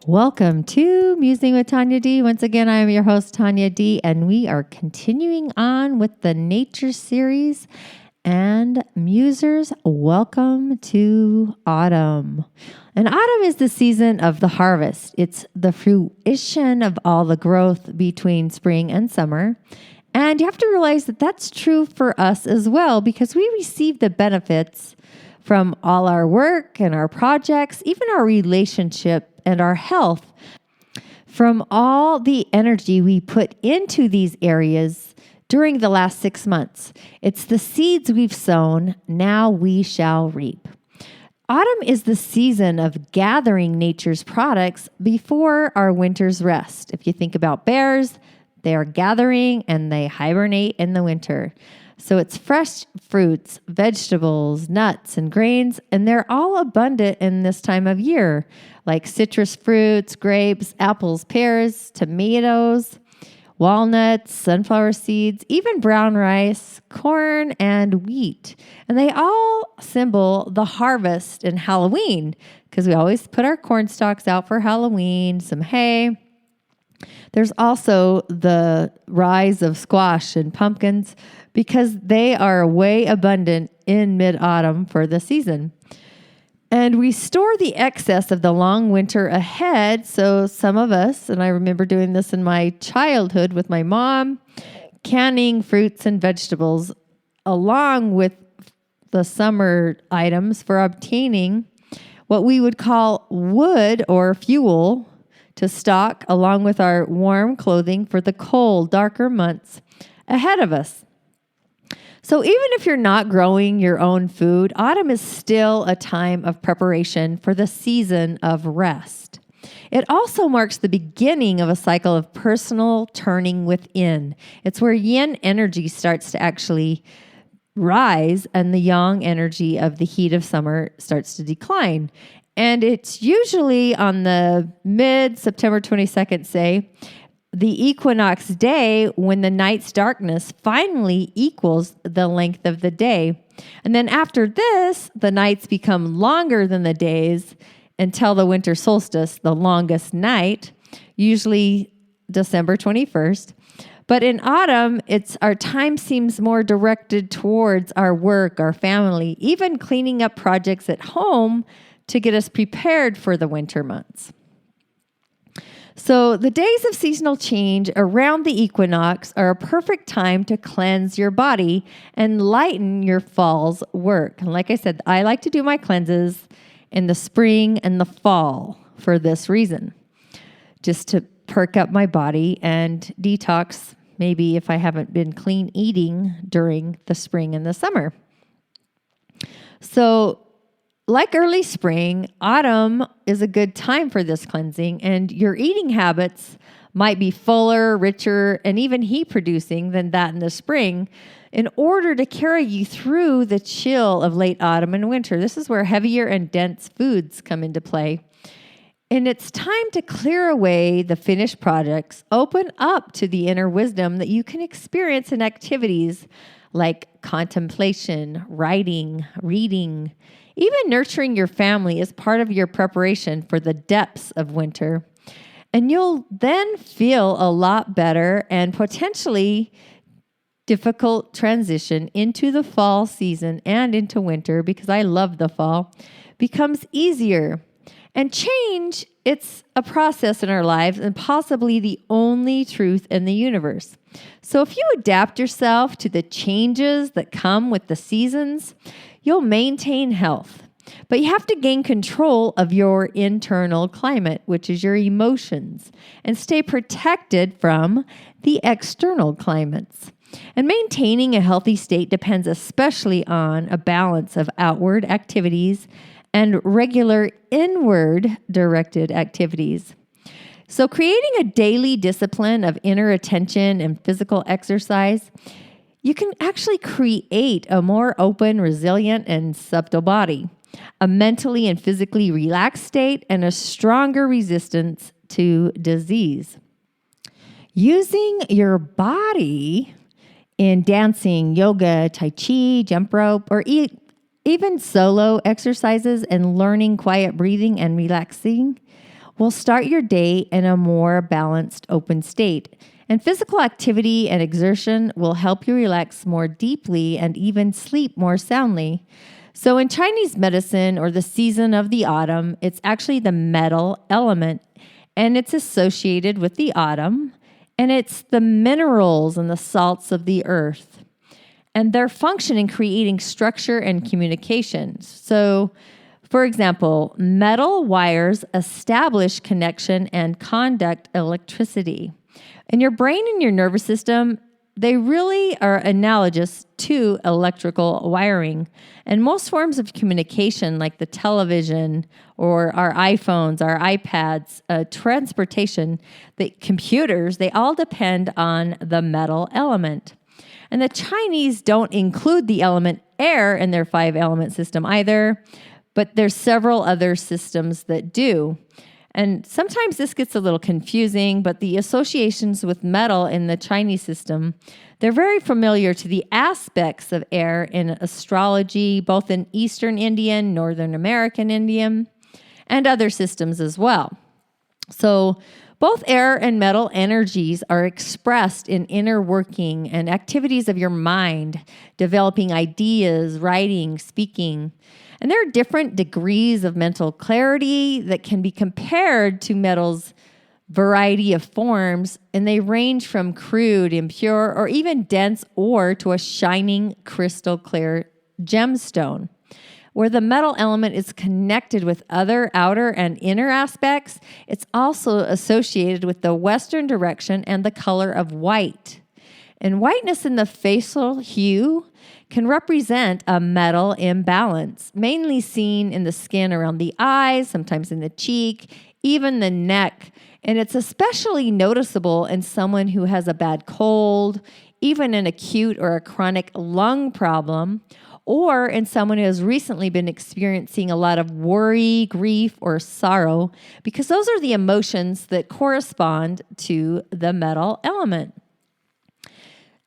Welcome to Musing with Tanya D. Once again, I am your host, Tanya D., and we are continuing on with the nature series. And musers, welcome to autumn. And autumn is the season of the harvest. It's the fruition of all the growth between spring and summer. And you have to realize that that's true for us as well, because we receive the benefits from all our work and our projects, even our relationship and our health, from all the energy we put into these areas during the last 6 months. It's the seeds we've sown, now we shall reap. Autumn is the season of gathering nature's products before our winter's rest. If you think about bears, they are gathering and they hibernate in the winter. So it's fresh fruits, vegetables, nuts, and grains, and they're all abundant in this time of year, like citrus fruits, grapes, apples, pears, tomatoes, walnuts, sunflower seeds, even brown rice, corn, and wheat. And they all symbol the harvest and Halloween, because we always put our corn stalks out for Halloween, some hay. There's also the rise of squash and pumpkins because they are way abundant in mid-autumn for the season. And we store the excess of the long winter ahead. So some of us, and I remember doing this in my childhood with my mom, canning fruits and vegetables along with the summer items for obtaining what we would call wood or fuel to stock along with our warm clothing for the cold, darker months ahead of us. So even if you're not growing your own food, autumn is still a time of preparation for the season of rest. It also marks the beginning of a cycle of personal turning within. It's where yin energy starts to actually rise and the yang energy of the heat of summer starts to decline. And it's usually on the mid-September 22nd, say, the equinox day when the night's darkness finally equals the length of the day. And then after this, the nights become longer than the days until the winter solstice, the longest night, usually December 21st. But in autumn, our time seems more directed towards our work, our family, even cleaning up projects at home to get us prepared for the winter months. So the days of seasonal change around the equinox are a perfect time to cleanse your body and lighten your fall's work. And like I said, I like to do my cleanses in the spring and the fall for this reason, just to perk up my body and detox maybe if I haven't been clean eating during the spring and the summer. So like early spring, autumn is a good time for this cleansing, and your eating habits might be fuller, richer, and even heat-producing than that in the spring in order to carry you through the chill of late autumn and winter. This is where heavier and dense foods come into play. And it's time to clear away the finished projects, open up to the inner wisdom that you can experience in activities like contemplation, writing, reading. Even nurturing your family is part of your preparation for the depths of winter. And you'll then feel a lot better and potentially difficult transition into the fall season and into winter, because I love the fall, becomes easier. And change, it's a process in our lives and possibly the only truth in the universe. So if you adapt yourself to the changes that come with the seasons, you'll maintain health. But you have to gain control of your internal climate, which is your emotions, and stay protected from the external climates. And maintaining a healthy state depends especially on a balance of outward activities and regular inward directed activities. So creating a daily discipline of inner attention and physical exercise, you can actually create a more open, resilient, and subtle body, a mentally and physically relaxed state, and a stronger resistance to disease. Using your body in dancing, yoga, tai chi, jump rope, or even solo exercises and learning quiet breathing and relaxing will start your day in a more balanced, open state. And physical activity and exertion will help you relax more deeply and even sleep more soundly. So in Chinese medicine, or the season of the autumn, it's actually the metal element, and it's associated with the autumn, and it's the minerals and the salts of the earth, and their function in creating structure and communication. So, for example, metal wires establish connection and conduct electricity. And your brain and your nervous system, they really are analogous to electrical wiring. And most forms of communication, like the television or our iPhones, our iPads, transportation, the computers, they all depend on the metal element. And the Chinese don't include the element air in their 5-element system either, but there's several other systems that do. And sometimes this gets a little confusing, but the associations with metal in the Chinese system, they're very familiar to the aspects of air in astrology, both in Eastern Indian, Northern American Indian, and other systems as well. So both air and metal energies are expressed in inner working and activities of your mind, developing ideas, writing, speaking. And there are different degrees of mental clarity that can be compared to metal's variety of forms, and they range from crude, impure, or even dense ore to a shining crystal clear gemstone. Where the metal element is connected with other outer and inner aspects, it's also associated with the western direction and the color of white. And whiteness in the facial hue can represent a metal imbalance, mainly seen in the skin around the eyes, sometimes in the cheek, even the neck. And it's especially noticeable in someone who has a bad cold, even an acute or a chronic lung problem, or in someone who has recently been experiencing a lot of worry, grief, or sorrow, because those are the emotions that correspond to the metal element.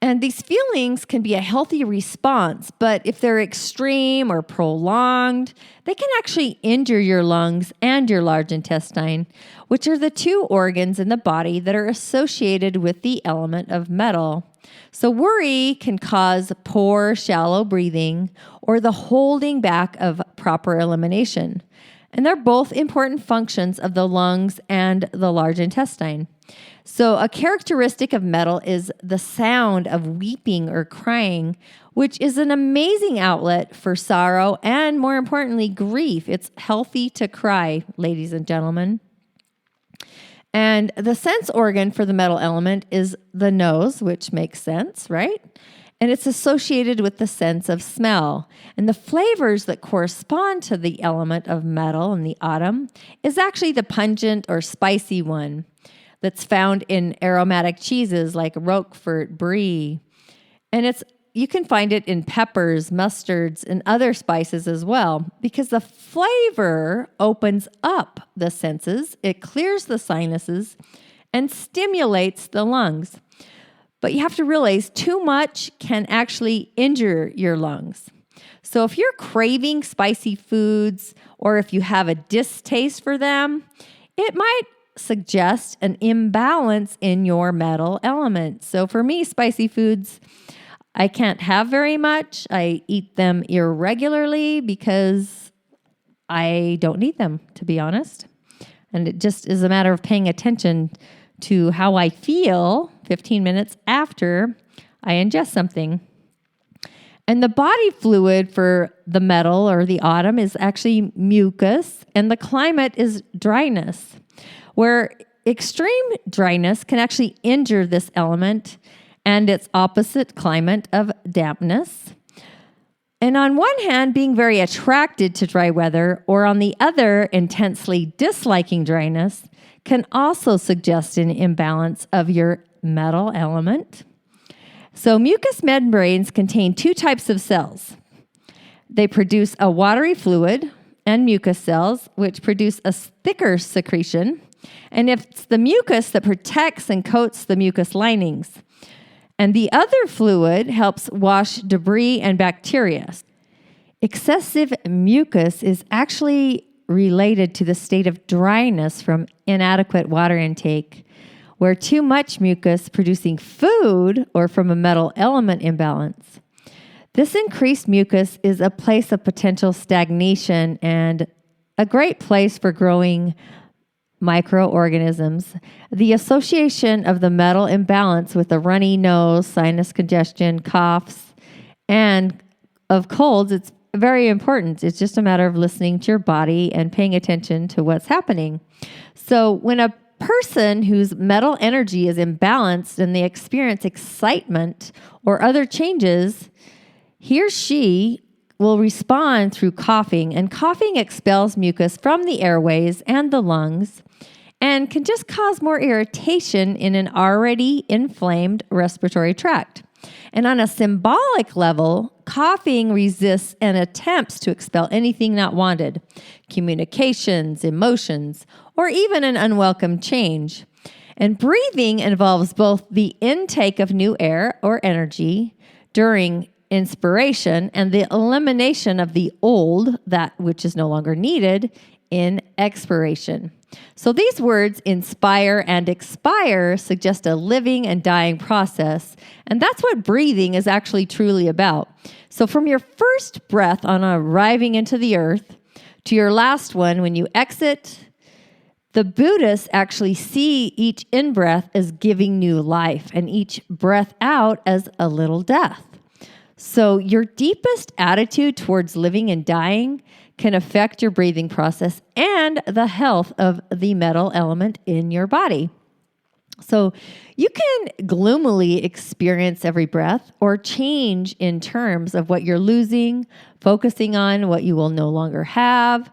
And these feelings can be a healthy response, but if they're extreme or prolonged, they can actually injure your lungs and your large intestine, which are the two organs in the body that are associated with the element of metal. So worry can cause poor, shallow breathing or the holding back of proper elimination. And they're both important functions of the lungs and the large intestine. So a characteristic of metal is the sound of weeping or crying, which is an amazing outlet for sorrow and, more importantly, grief. It's healthy to cry, ladies and gentlemen. And the sense organ for the metal element is the nose, which makes sense, right? And it's associated with the sense of smell. And the flavors that correspond to the element of metal in the autumn is actually the pungent or spicy one that's found in aromatic cheeses like Roquefort, Brie. And you can find it in peppers, mustards, and other spices as well, because the flavor opens up the senses, it clears the sinuses, and stimulates the lungs. But you have to realize too much can actually injure your lungs. So if you're craving spicy foods, or if you have a distaste for them, it might suggest an imbalance in your metal element. So for me, spicy foods, I can't have very much. I eat them irregularly because I don't need them, to be honest. And it just is a matter of paying attention to how I feel 15 minutes after I ingest something. And the body fluid for the metal or the autumn is actually mucus, and the climate is dryness, where extreme dryness can actually injure this element and its opposite climate of dampness. And on one hand, being very attracted to dry weather, or on the other, intensely disliking dryness, can also suggest an imbalance of your metal element. So mucous membranes contain two types of cells. They produce a watery fluid and mucus cells, which produce a thicker secretion. And it's the mucus that protects and coats the mucus linings. And the other fluid helps wash debris and bacteria. Excessive mucus is actually related to the state of dryness from inadequate water intake, where too much mucus producing food or from a metal element imbalance. This increased mucus is a place of potential stagnation and a great place for growing microorganisms. The association of the metal imbalance with a runny nose, sinus congestion, coughs, and of colds, it's very important. It's just a matter of listening to your body and paying attention to what's happening. So when a person whose metal energy is imbalanced and they experience excitement or other changes, he or she will respond through coughing, and coughing expels mucus from the airways and the lungs and can just cause more irritation in an already inflamed respiratory tract. And on a symbolic level, coughing resists and attempts to expel anything not wanted, communications, emotions, or even an unwelcome change. And breathing involves both the intake of new air or energy during inspiration and the elimination of the old, that which is no longer needed, in expiration. So these words, inspire and expire, suggest a living and dying process. And that's what breathing is actually truly about. So from your first breath on arriving into the earth to your last one when you exit, the Buddhists actually see each in-breath as giving new life and each breath out as a little death. So your deepest attitude towards living and dying can affect your breathing process and the health of the metal element in your body. So you can gloomily experience every breath or change in terms of what you're losing, focusing on what you will no longer have,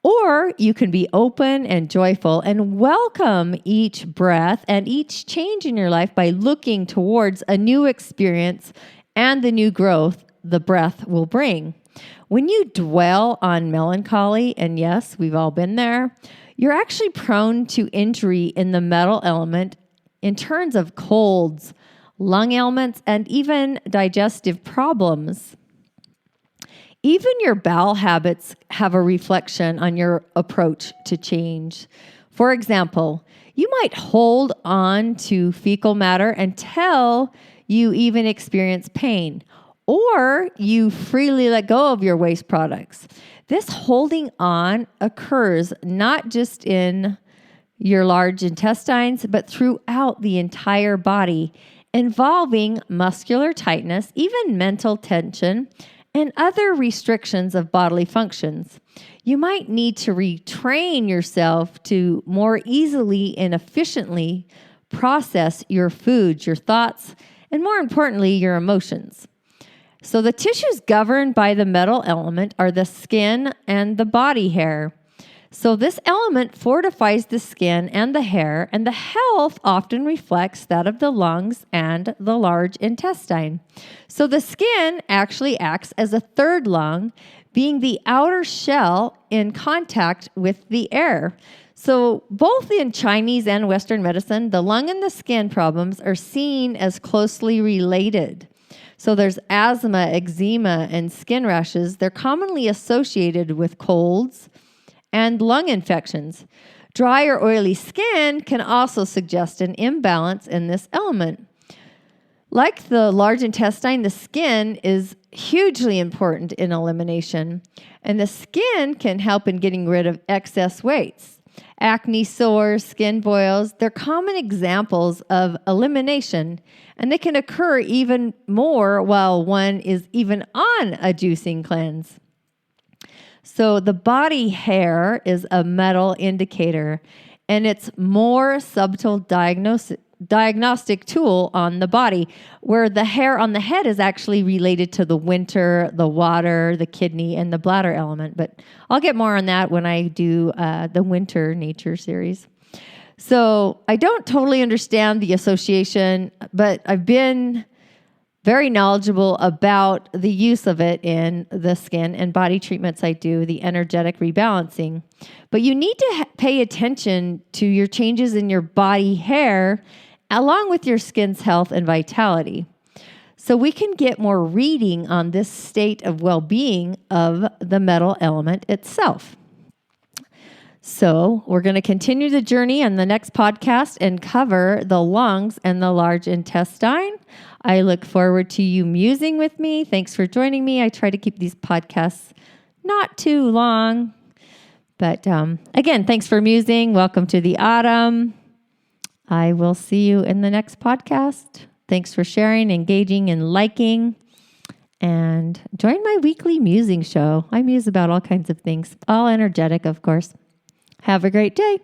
or you can be open and joyful and welcome each breath and each change in your life by looking towards a new experience and the new growth the breath will bring. When you dwell on melancholy, and yes, we've all been there, you're actually prone to injury in the metal element in terms of colds, lung ailments, and even digestive problems. Even your bowel habits have a reflection on your approach to change. For example, you might hold on to fecal matter until you even experience pain, or you freely let go of your waste products. This holding on occurs not just in your large intestines, but throughout the entire body, involving muscular tightness, even mental tension, and other restrictions of bodily functions. You might need to retrain yourself to more easily and efficiently process your foods, your thoughts, and more importantly, your emotions. So the tissues governed by the metal element are the skin and the body hair. So this element fortifies the skin and the hair, and the health often reflects that of the lungs and the large intestine. So the skin actually acts as a third lung, being the outer shell in contact with the air. So both in Chinese and Western medicine, the lung and the skin problems are seen as closely related. So there's asthma, eczema, and skin rashes. They're commonly associated with colds and lung infections. Dry or oily skin can also suggest an imbalance in this element. Like the large intestine, the skin is hugely important in elimination, and the skin can help in getting rid of excess weights. Acne, sores, skin boils, they're common examples of elimination, and they can occur even more while one is even on a juicing cleanse. So the body hair is a metal indicator, and it's more subtle diagnostic tool on the body, where the hair on the head is actually related to the winter, the water, the kidney, and the bladder element. But I'll get more on that when I do the winter nature series. So I don't totally understand the association, but I've been very knowledgeable about the use of it in the skin and body treatments I do, the energetic rebalancing. But you need to pay attention to your changes in your body hair along with your skin's health and vitality. So we can get more reading on this state of well-being of the metal element itself. So we're going to continue the journey on the next podcast and cover the lungs and the large intestine. I look forward to you musing with me. Thanks for joining me. I try to keep these podcasts not too long. But again, thanks for musing. Welcome to the autumn. I will see you in the next podcast. Thanks for sharing, engaging, and liking. And join my weekly musing show. I muse about all kinds of things, all energetic, of course. Have a great day.